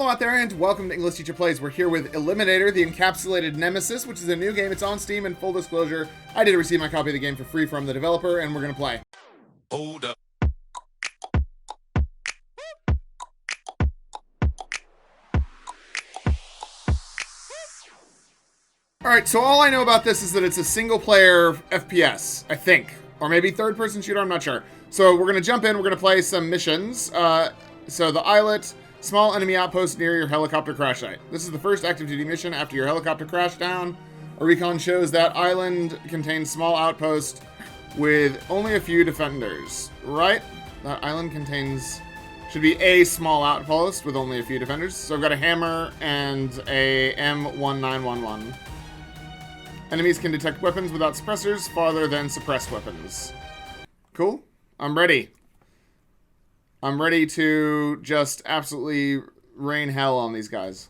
Hello out there and welcome to English Teacher Plays. We're here with Eliminator, the Encapsulated Nemesis, which is a new game. It's on Steam, and full disclosure, I did receive my copy of the game for free from the developer, and we're going to play. Hold up. Alright, so all I know about this is that it's a single-player FPS, I think. Or maybe third-person shooter, I'm not sure. So we're going to jump in, we're going to play some missions. So the islet, small enemy outpost near your helicopter crash site. This is the first active duty mission after your helicopter crashed down. A recon shows that island contains small outpost with only a few defenders. Right? That island should be a small outpost with only a few defenders. So I've got a hammer and a M1911. Enemies can detect weapons without suppressors farther than suppressed weapons. Cool. I'm ready. I'm ready to just absolutely rain hell on these guys.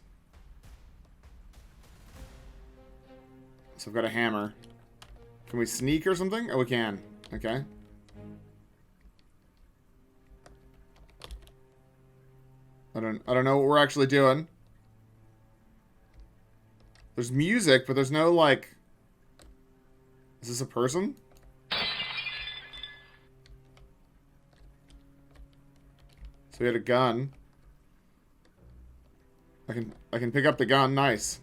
So I've got a hammer. Can we sneak or something? Oh, we can. Okay. I don't know what we're actually doing. There's music, but there's no, like... Is this a person? So we had a gun. I can pick up the gun. Nice.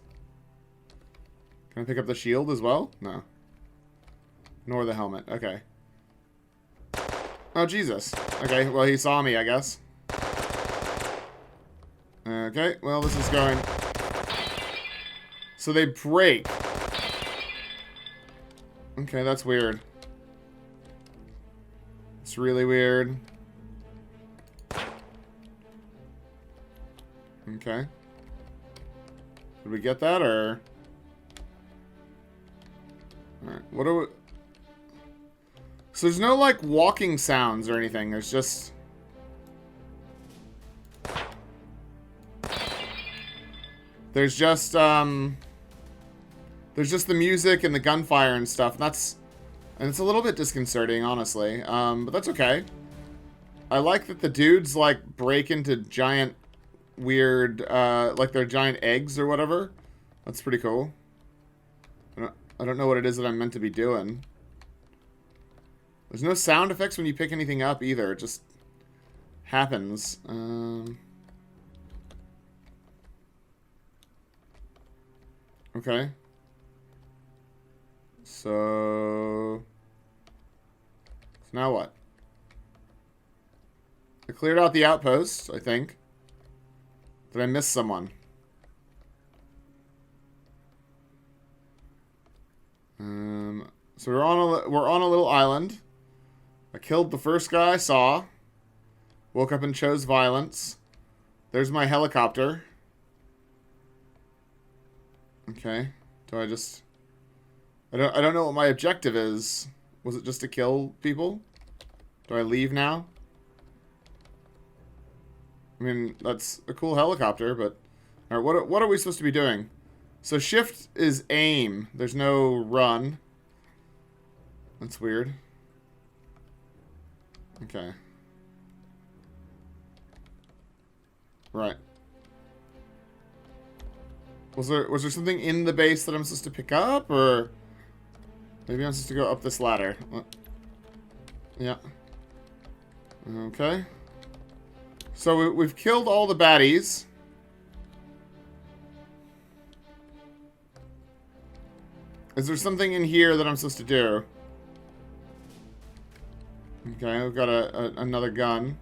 Can I pick up the shield as well? No. Nor the helmet. Okay. Oh, Jesus. Okay, well, he saw me, I guess. Okay, well, this is going... So they break. Okay, that's weird. It's really weird. Okay. Did we get that, or... Alright, what do we... So there's no, like, walking sounds or anything. There's just... There's just the music and the gunfire and stuff. And it's a little bit disconcerting, honestly. But that's okay. I like that the dudes, like, break into giant, weird, like they're giant eggs or whatever. That's pretty cool. I don't know what it is that I'm meant to be doing. There's no sound effects when you pick anything up either. It just happens. Okay. So now what? I cleared out the outpost, I think. Did I miss someone? So we're on a little island. I killed the first guy I saw. Woke up and chose violence. There's my helicopter. Okay. Do I just... I don't know what my objective is. Was it just to kill people? Do I leave now? I mean, that's a cool helicopter, but... Alright, what are we supposed to be doing? So shift is aim. There's no run. That's weird. Okay. Right. Was there something in the base that I'm supposed to pick up, or maybe I'm supposed to go up this ladder? Yeah. Okay. So we've killed all the baddies. Is there something in here that I'm supposed to do? Okay, we've got another gun.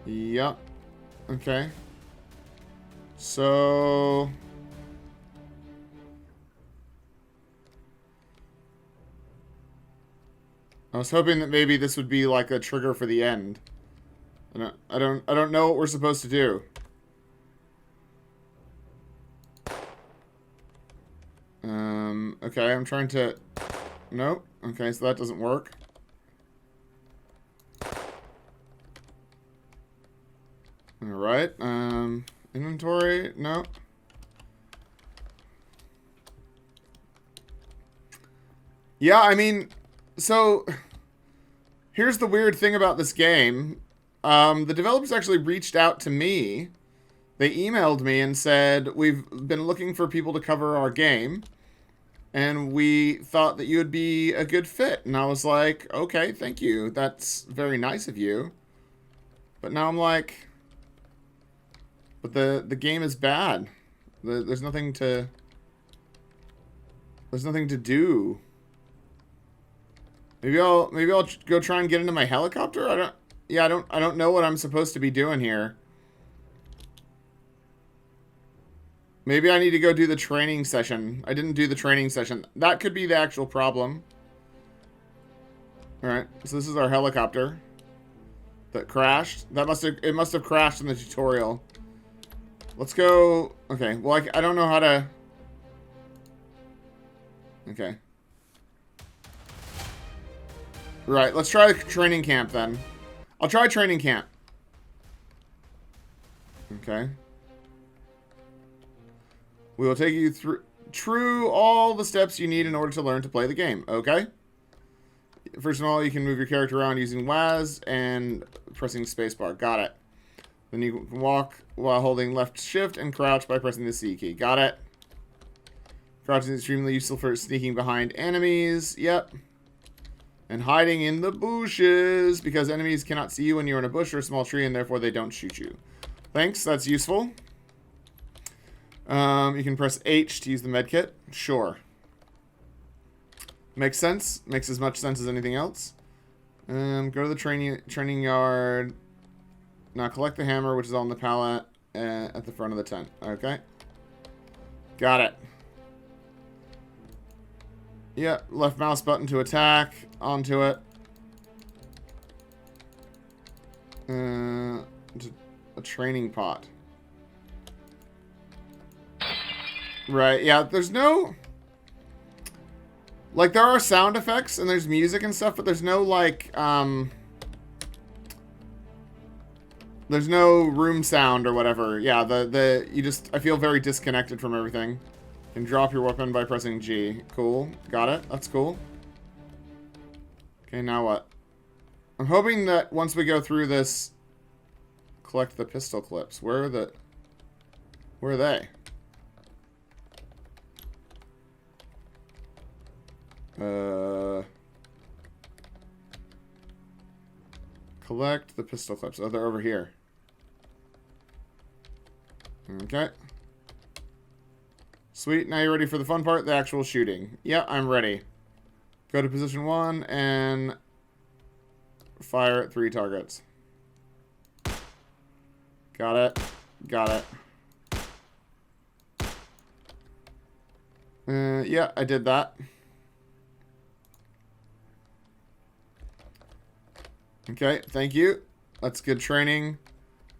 Yep. Okay. So... I was hoping that maybe this would be like a trigger for the end. I don't know what we're supposed to do. Okay, I'm trying to... Nope. Okay, so that doesn't work. Alright, inventory, no. Yeah, I mean, so, here's the weird thing about this game. The developers actually reached out to me. They emailed me and said, we've been looking for people to cover our game, and we thought that you would be a good fit. And I was like, okay, thank you. That's very nice of you. But now I'm like, but the game is bad. There's nothing to do. Maybe I'll go try and get into my helicopter. I don't know what I'm supposed to be doing here. Maybe I need to go do the training session. I didn't do the training session. That could be the actual problem. All right, so this is our helicopter that crashed. It must have crashed in the tutorial. Let's go. Okay, well I don't know how to. Okay. Right, let's try the training camp then. I'll try training camp. Okay. We will take you through all the steps you need in order to learn to play the game. Okay? First of all, you can move your character around using WAS and pressing spacebar. Got it. Then you can walk while holding left shift and crouch by pressing the C key. Got it. Crouching is extremely useful for sneaking behind enemies. Yep. And hiding in the bushes, because enemies cannot see you when you're in a bush or a small tree, and therefore they don't shoot you. Thanks, that's useful. You can press H to use the medkit. Sure. Makes sense. Makes as much sense as anything else. Go to the training yard. Now collect the hammer, which is on the pallet at the front of the tent. Okay. Got it. Yep, left mouse button to attack. Onto it. A training pot. Right, yeah, there's no... Like, there are sound effects, and there's music and stuff, but there's no, like, there's no room sound or whatever. Yeah, I feel very disconnected from everything. You can drop your weapon by pressing G. Cool. Got it. That's cool. Okay, now what? I'm hoping that once we go through this, collect the pistol clips. Where are they? Collect the pistol clips. Oh, they're over here. Okay. Sweet, now you're ready for the fun part, the actual shooting. Yeah, I'm ready. Go to position 1 and fire at 3 targets. Got it. Got it. Yeah, I did that. Okay, thank you. That's good training.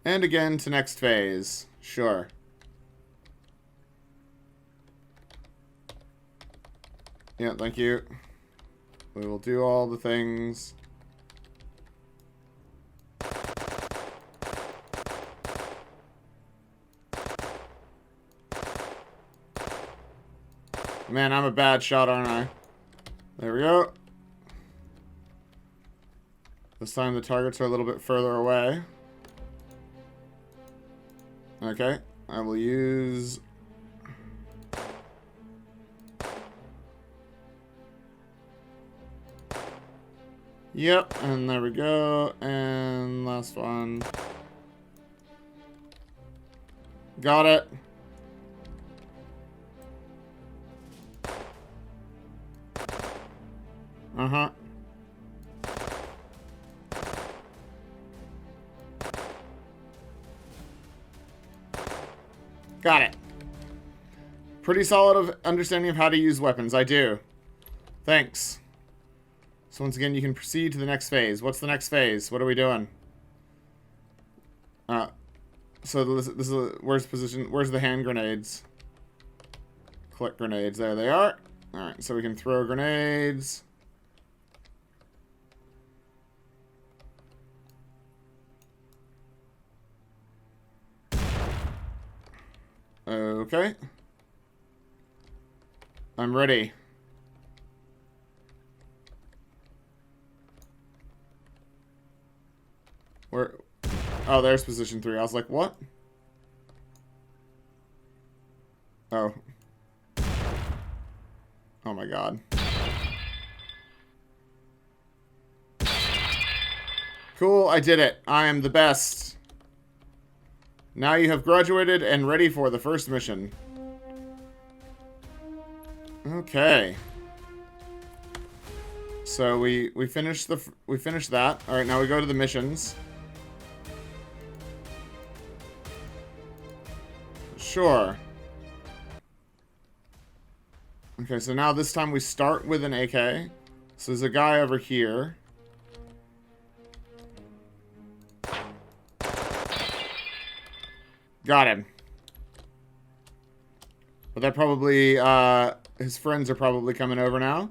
And again to next phase. Sure. Yeah, thank you. We will do all the things. Man, I'm a bad shot, aren't I? There we go. This time the targets are a little bit further away. Okay, I will use... Yep, and there we go. And last one. Got it. Uh-huh. Got it. Pretty solid understanding of how to use weapons. I do. Thanks. So once again, you can proceed to the next phase. What's the next phase? What are we doing? So this is where's the hand grenades? Collect grenades. There they are. All right, so we can throw grenades. Okay. I'm ready. Oh, there's position 3. I was like, what? Oh. Oh my god. Cool, I did it. I am the best. Now you have graduated and ready for the first mission. Okay. So we finished that. All right, now we go to the missions. Sure. Okay, so now this time we start with an AK. So there's a guy over here. Got him. But that probably, his friends are probably coming over now.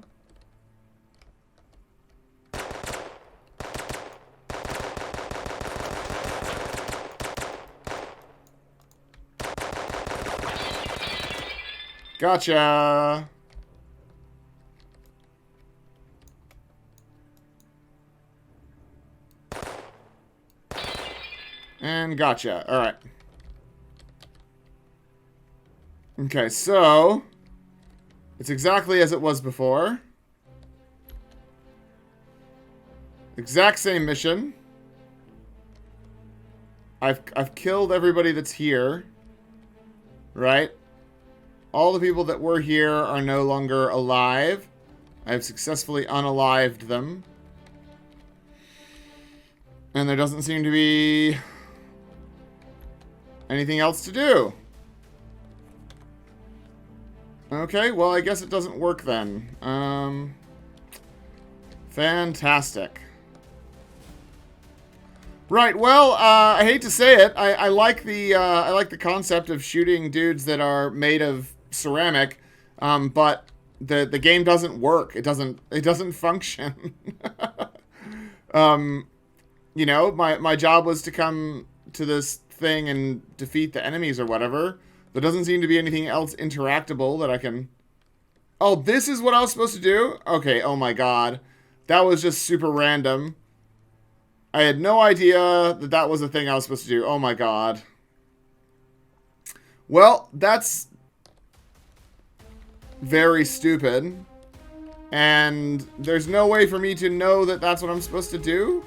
Gotcha. And gotcha. Alright. Okay, so it's exactly as it was before. Exact same mission. I've killed everybody that's here. Right? All the people that were here are no longer alive. I've successfully unalived them. And there doesn't seem to be anything else to do. Okay, well, I guess it doesn't work then. Fantastic. Right, well, I hate to say it, I like the concept of shooting dudes that are made of ceramic, but the game doesn't work. It doesn't function. You know, my job was to come to this thing and defeat the enemies or whatever. There doesn't seem to be anything else interactable that I can... Oh, this is what I was supposed to do? Okay, oh my god. That was just super random. I had no idea that that was the thing I was supposed to do. Oh my god. Well, that's very stupid. And there's no way for me to know that that's what I'm supposed to do?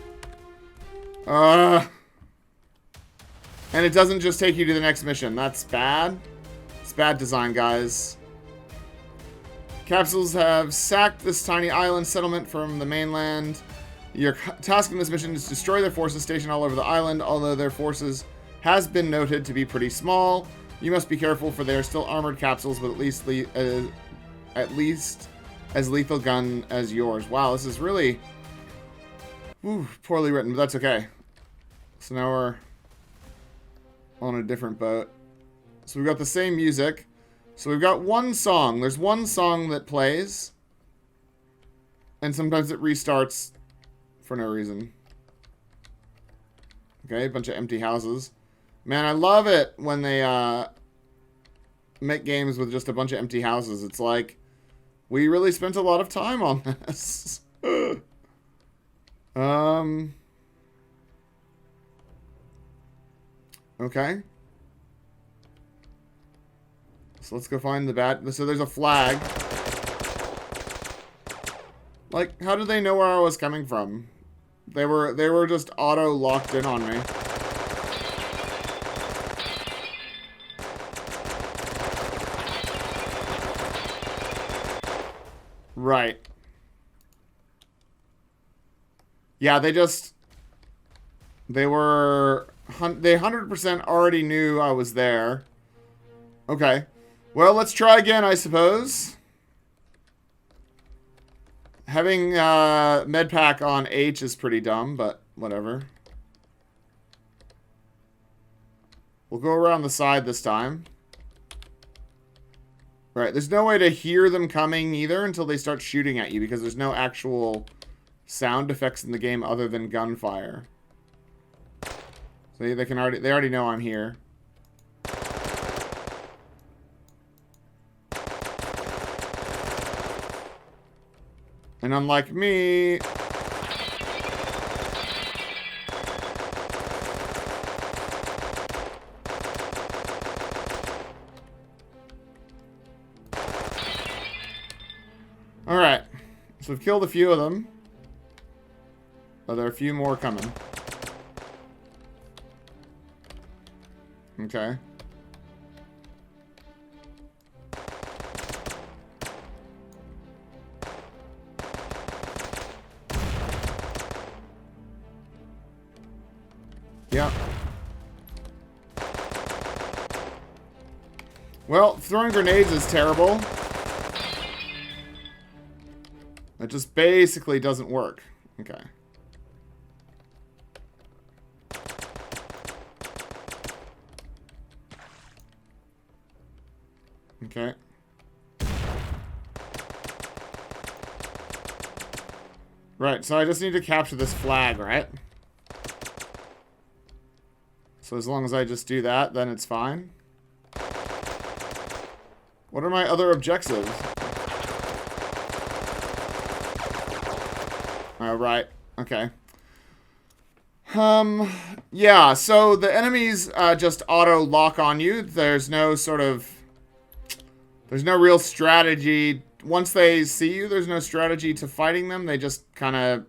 And it doesn't just take you to the next mission. That's bad. It's bad design, guys. Capsules have sacked this tiny island settlement from the mainland. Your task in this mission is to destroy their forces stationed all over the island, although their forces has been noted to be pretty small. You must be careful, for they are still armored capsules with at least as lethal gun as yours. Wow, this is really poorly written, but that's okay. So now we're on a different boat. So we've got the same music. So we've got one song. There's one song that plays. And sometimes it restarts for no reason. Okay, a bunch of empty houses. Man, I love it when they make games with just a bunch of empty houses. It's like, we really spent a lot of time on this. Okay. So let's go find the bad... So there's a flag. Like, how did they know where I was coming from? They were just auto-locked in on me. Right. Yeah, they 100% already knew I was there. Okay. Well, let's try again, I suppose. Having medpack on H is pretty dumb, but whatever. We'll go around the side this time. Right, there's no way to hear them coming either until they start shooting at you, because there's no actual sound effects in the game other than gunfire. So they already know I'm here. And unlike me... So we've killed a few of them. Oh, there are a few more coming. Okay. Yeah. Well, throwing grenades is terrible. It just basically doesn't work. Okay. Okay. Right, so I just need to capture this flag, right? So as long as I just do that, then it's fine. What are my other objectives? Oh, right. Okay. Yeah, so the enemies just auto-lock on you. There's no real strategy. Once they see you, there's no strategy to fighting them. They just kind of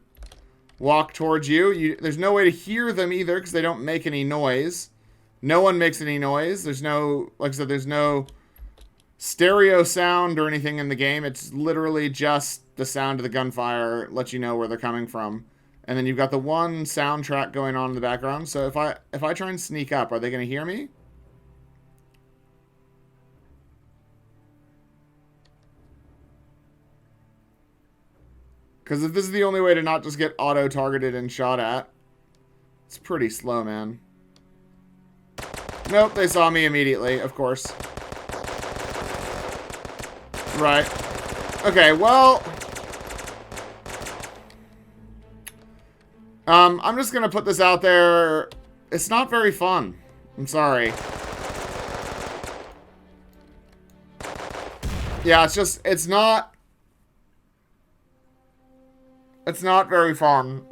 walk towards you. There's no way to hear them either because they don't make any noise. No one makes any noise. There's no, like I said, there's no stereo sound or anything in the game. It's literally just the sound of the gunfire lets you know where they're coming from. And then you've got the one soundtrack going on in the background. So if I try and sneak up, are they going to hear me? Because if this is the only way to not just get auto-targeted and shot at, it's pretty slow, man. Nope, they saw me immediately, of course. Right. Okay, well... I'm just gonna put this out there. It's not very fun. I'm sorry. Yeah, it's not very fun.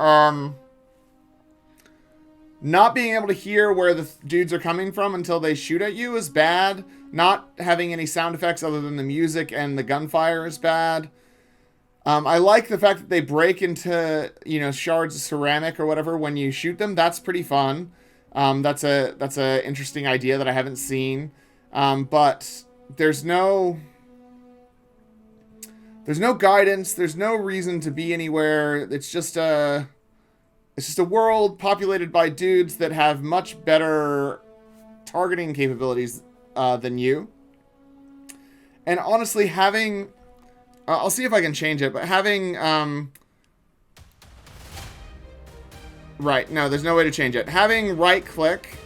Not being able to hear where the dudes are coming from until they shoot at you is bad. Not having any sound effects other than the music and the gunfire is bad. I like the fact that they break into, shards of ceramic or whatever when you shoot them. That's pretty fun. That's a interesting idea that I haven't seen. But there's no guidance. There's no reason to be anywhere. It's just a world populated by dudes that have much better targeting capabilities than you. And honestly, having... I'll see if I can change it, but having... Right, no, there's no way to change it. Having right-click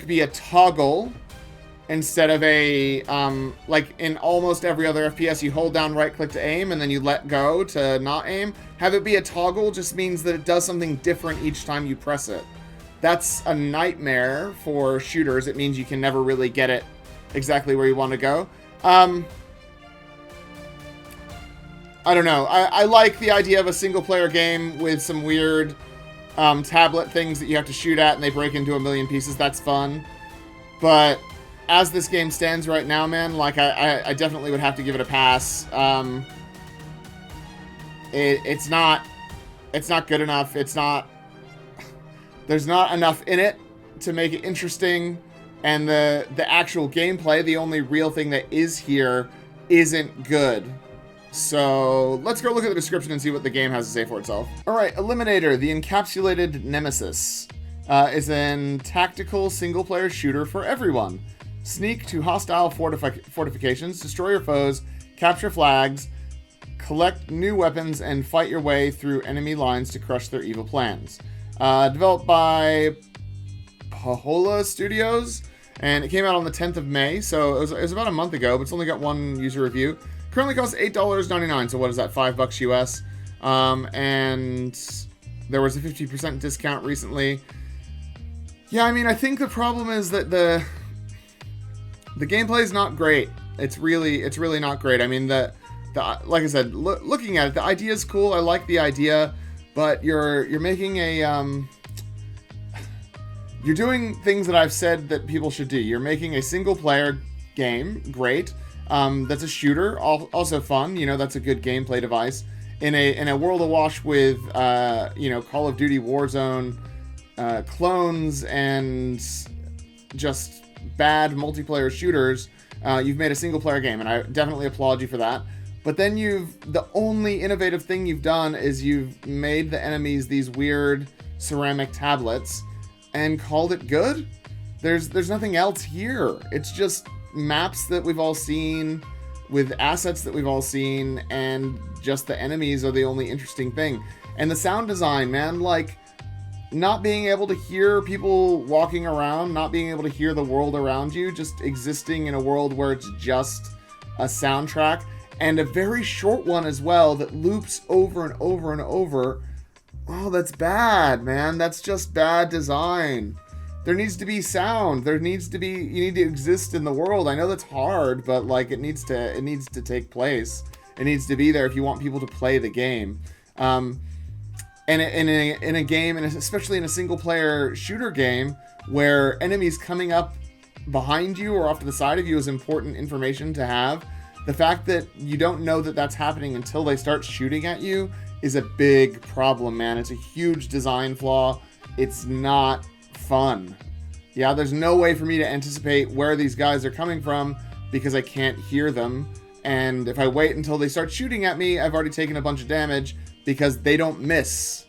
be a toggle instead of a... like in almost every other FPS, you hold down right-click to aim, and then you let go to not aim. Have it be a toggle just means that it does something different each time you press it. That's a nightmare for shooters. It means you can never really get it exactly where you want to go. I don't know. I like the idea of a single-player game with some weird tablet things that you have to shoot at and they break into a million pieces. That's fun. But as this game stands right now, man, like I definitely would have to give it a pass. It's not good enough. There's not enough in it to make it interesting. And the actual gameplay, the only real thing that is here, isn't good. So let's go look at the description and see what the game has to say for itself. Alright, Eliminator, the Encapsulated Nemesis, is an tactical single-player shooter for everyone. Sneak to hostile fortifications, destroy your foes, capture flags, collect new weapons, and fight your way through enemy lines to crush their evil plans. Developed by Pahola Studios, and it came out on the 10th of May, so it was about a month ago, but it's only got one user review. Currently costs $8.99, so what is that, $5 US? And there was a 50% discount recently. Yeah, I mean, I think the problem is that the gameplay is not great. It's really not great. I mean, like I said, looking at it, the idea is cool. I like the idea, but you're making a you're doing things that I've said that people should do. You're making a single player game, great. That's a shooter, also fun. You know, that's a good gameplay device. In a world awash with you know, Call of Duty Warzone clones and just bad multiplayer shooters, you've made a single player game, and I definitely applaud you for that. But then the only innovative thing you've done is you've made the enemies these weird ceramic tablets and called it good. There's nothing else here. It's just maps that we've all seen with assets that we've all seen, and just the enemies are the only interesting thing. And the sound design, man, like, not being able to hear people walking around, not being able to hear the world around you, just existing in a world where it's just a soundtrack, and a very short one as well that loops over and over and over. Oh, that's bad, man. That's just bad design. There needs to be sound. You need to exist in the world. I know that's hard, but like, it needs to take place. It needs to be there if you want people to play the game. And in a game, and especially in a single player shooter game, where enemies coming up behind you or off to the side of you is important information to have, the fact that you don't know that that's happening until they start shooting at you is a big problem, man. It's a huge design flaw. It's not fun. Yeah, there's no way for me to anticipate where these guys are coming from because I can't hear them. And if I wait until they start shooting at me, I've already taken a bunch of damage because they don't miss.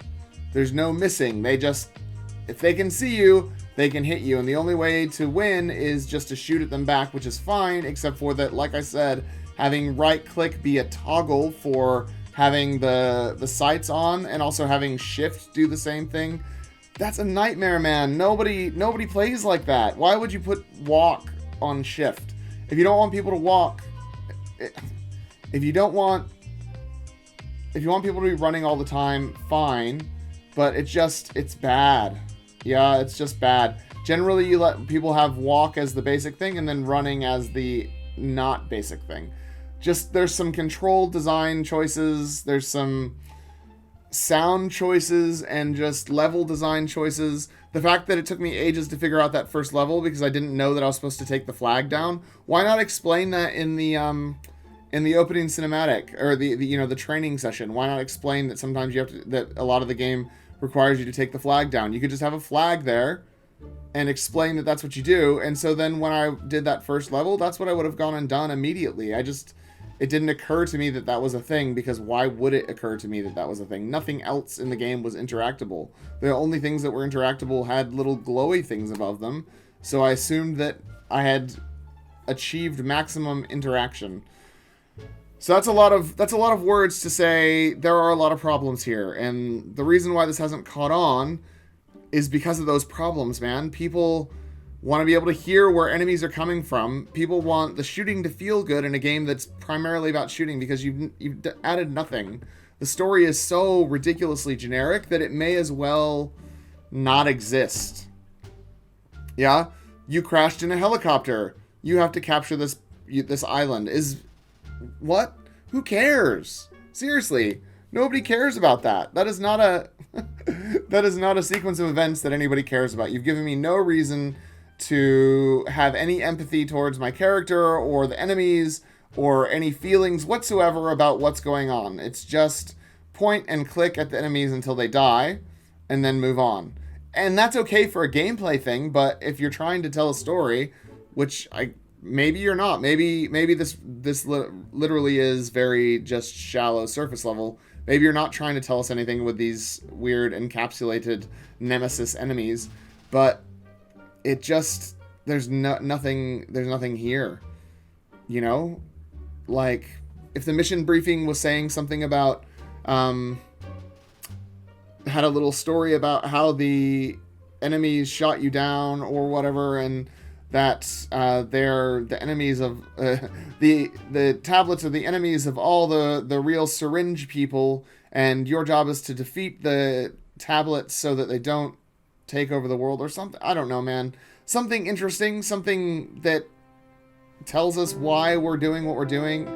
There's no missing. They just, if they can see you, they can hit you. And the only way to win is just to shoot at them back, which is fine, except for that, like I said, having right click be a toggle for having the sights on, and also having shift do the same thing. That's a nightmare, man. Nobody plays like that. Why would you put walk on shift? If you don't want people to walk, if you want people to be running all the time, fine, but it's bad. Yeah, it's just bad. Generally, you let people have walk as the basic thing and then running as the not basic thing. Just, there's some controlled design choices, there's some sound choices, and just level design choices. The fact that it took me ages to figure out that first level because I didn't know that I was supposed to take the flag down. Why not explain that in the opening cinematic, or the training session? Why not explain that sometimes you have to, that a lot of the game requires you to take the flag down? You could just have a flag there and explain that that's what you do. And so then when I did that first level, that's what I would have gone and done immediately. It didn't occur to me that that was a thing, because why would it occur to me that that was a thing? Nothing else in the game was interactable. The only things that were interactable had little glowy things above them. So I assumed that I had achieved maximum interaction. So that's a lot of words to say there are a lot of problems here. And the reason why this hasn't caught on is because of those problems, man. People want to be able to hear where enemies are coming from. People want the shooting to feel good in a game that's primarily about shooting, because you've added nothing. The story is so ridiculously generic that it may as well not exist. Yeah? You crashed in a helicopter. You have to capture this island. What? Who cares? Seriously. Nobody cares about that. That is not a that is not a sequence of events that anybody cares about. You've given me no reason to have any empathy towards my character or the enemies or any feelings whatsoever about what's going on. It's just point and click at the enemies until they die and then move on. And that's okay for a gameplay thing, but if you're trying to tell a story, which maybe you're not, maybe this literally is very just shallow surface level. Maybe you're not trying to tell us anything with these weird encapsulated Nemesis enemies, but it just, there's nothing here, you know? Like, if the mission briefing was saying something about, had a little story about how the enemies shot you down or whatever, and that they're the enemies of, the tablets are the enemies of all the real syringe people, and your job is to defeat the tablets so that they don't take over the world or something. I don't know, man. Something interesting, something that tells us why we're doing what we're doing.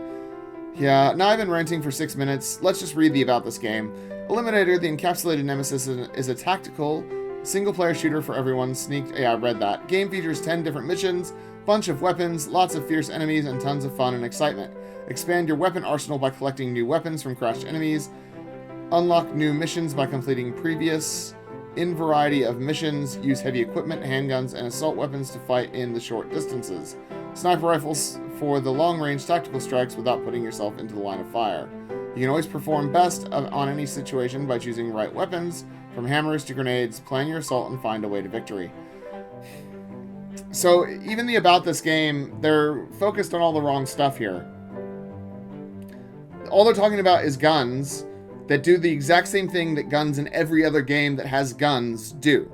Yeah, now I've been ranting for 6 minutes. Let's just read about this game. Eliminator, the Encapsulated Nemesis, is a tactical single-player shooter for everyone. Yeah, I read that. Game features 10 different missions, Bunch of weapons, lots of fierce enemies, and tons of fun and excitement. Expand your weapon arsenal by collecting new weapons from crashed enemies. Unlock new missions by completing previous. In variety of missions, use heavy equipment, handguns, and assault weapons to fight in the short distances. Sniper rifles for the long-range tactical strikes without putting yourself into the line of fire. You can always perform best on any situation by choosing the right weapons, from hammers to grenades. Plan your assault and find a way to victory. So, even about this game, they're focused on all the wrong stuff here. All they're talking about is guns that do the exact same thing that guns in every other game that has guns do.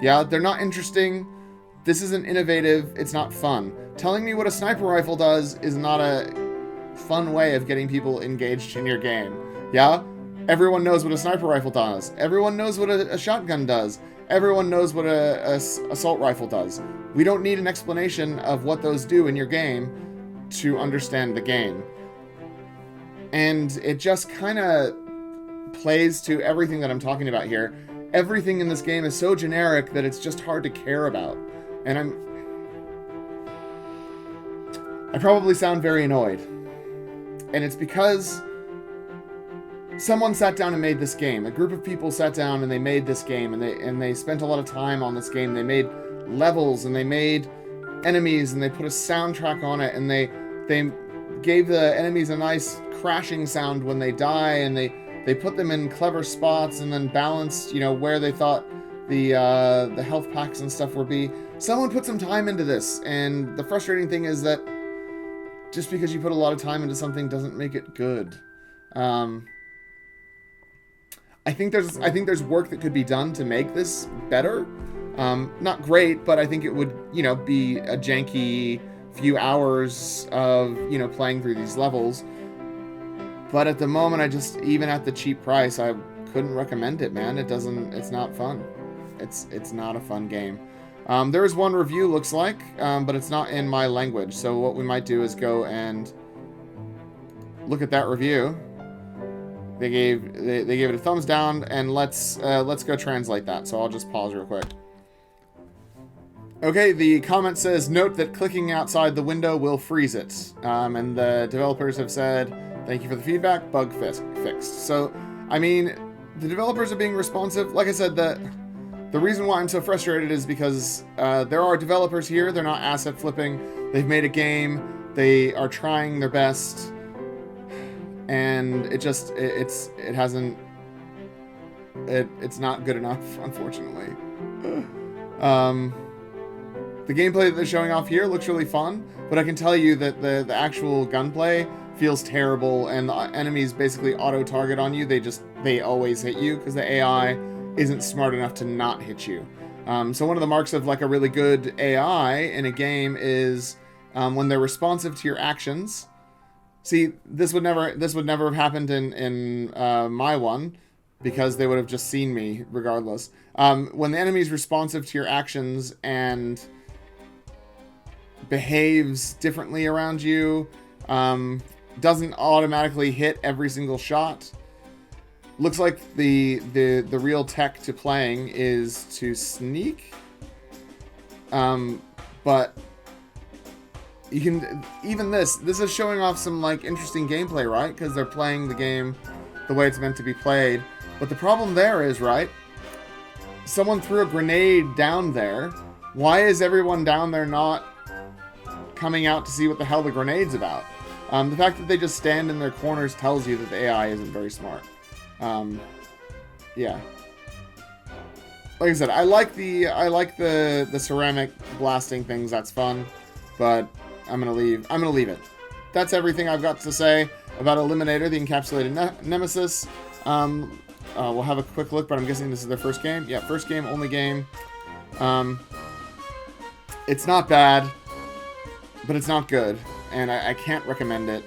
Yeah, they're not interesting. This isn't innovative. It's not fun. Telling me what a sniper rifle does is not a fun way of getting people engaged in your game. Yeah? Everyone knows what a sniper rifle does. Everyone knows what a shotgun does. Everyone knows what a assault rifle does. We don't need an explanation of what those do in your game to understand the game. And it just kind of plays to everything that I'm talking about here. Everything in this game is so generic that it's just hard to care about. And I probably sound very annoyed. And it's because someone sat down and made this game. A group of people sat down and they made this game, and they spent a lot of time on this game. They made levels, and they made enemies, and they put a soundtrack on it, and they gave the enemies a nice crashing sound when they die, and they put them in clever spots, and then balanced, where they thought the health packs and stuff would be. Someone put some time into this, and the frustrating thing is that just because you put a lot of time into something doesn't make it good. I think there's work that could be done to make this better. Not great, but I think it would, be a janky few hours of, playing through these levels. But at the moment, even at the cheap price, I couldn't recommend it, man. It's not fun. It's not a fun game. There is one review, looks like, but it's not in my language. So what we might do is go and look at that review. They gave it a thumbs down, and let's go translate that. So I'll just pause real quick. Okay, the comment says, note that clicking outside the window will freeze it. And the developers have said, thank you for the feedback, bug fixed. So, the developers are being responsive. Like I said, the reason why I'm so frustrated is because there are developers here. They're not asset flipping. They've made a game. They are trying their best. And it's not good enough, unfortunately. The gameplay that they're showing off here looks really fun, but I can tell you that the actual gunplay feels terrible, and the enemies basically auto-target on you. They always hit you because the AI isn't smart enough to not hit you. So one of the marks of like a really good AI in a game is when they're responsive to your actions. See, this would never have happened in my one, because they would have just seen me regardless. When the enemy is responsive to your actions and behaves differently around you, doesn't automatically hit every single shot. Looks like the real tech to playing is to sneak. But you can, even this is showing off some like interesting gameplay, right? Because they're playing the game the way it's meant to be played. But the problem there is, right, someone threw a grenade down there. Why is everyone down there not coming out to see what the hell the grenade's about? The fact that they just stand in their corners tells you that the AI isn't very smart. Yeah. Like I said, I like the ceramic blasting things. That's fun, but I'm gonna leave it. That's everything I've got to say about Eliminator, the Encapsulated Nemesis. We'll have a quick look, but I'm guessing this is their first game. Yeah, first game, only game. It's not bad, but it's not good, and I can't recommend it,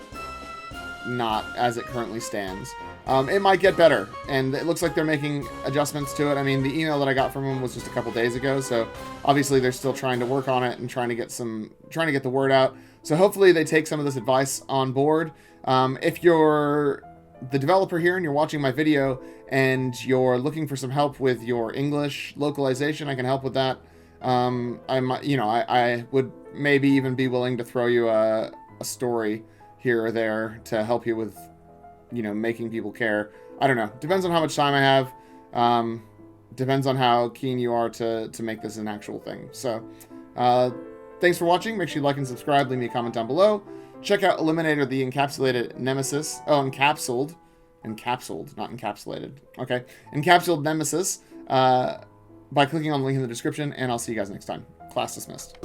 not as it currently stands. It might get better, and it looks like they're making adjustments to it. I mean, the email that I got from them was just a couple days ago, so obviously they're still trying to work on it and trying to get the word out. So hopefully they take some of this advice on board. If you're the developer here and you're watching my video and you're looking for some help with your English localization, I can help with that. I might, you know, I would maybe even be willing to throw you a story here or there to help you with, you know, making people care. I don't know. Depends on how much time I have. Depends on how keen you are to make this an actual thing. So, thanks for watching. Make sure you like and subscribe. Leave me a comment down below. Check out Eliminator, the encapsulated Nemesis. Oh, encapsuled. Encapsuled, not encapsulated. Okay. Encapsuled Nemesis by clicking on the link in the description, and I'll see you guys next time. Class dismissed.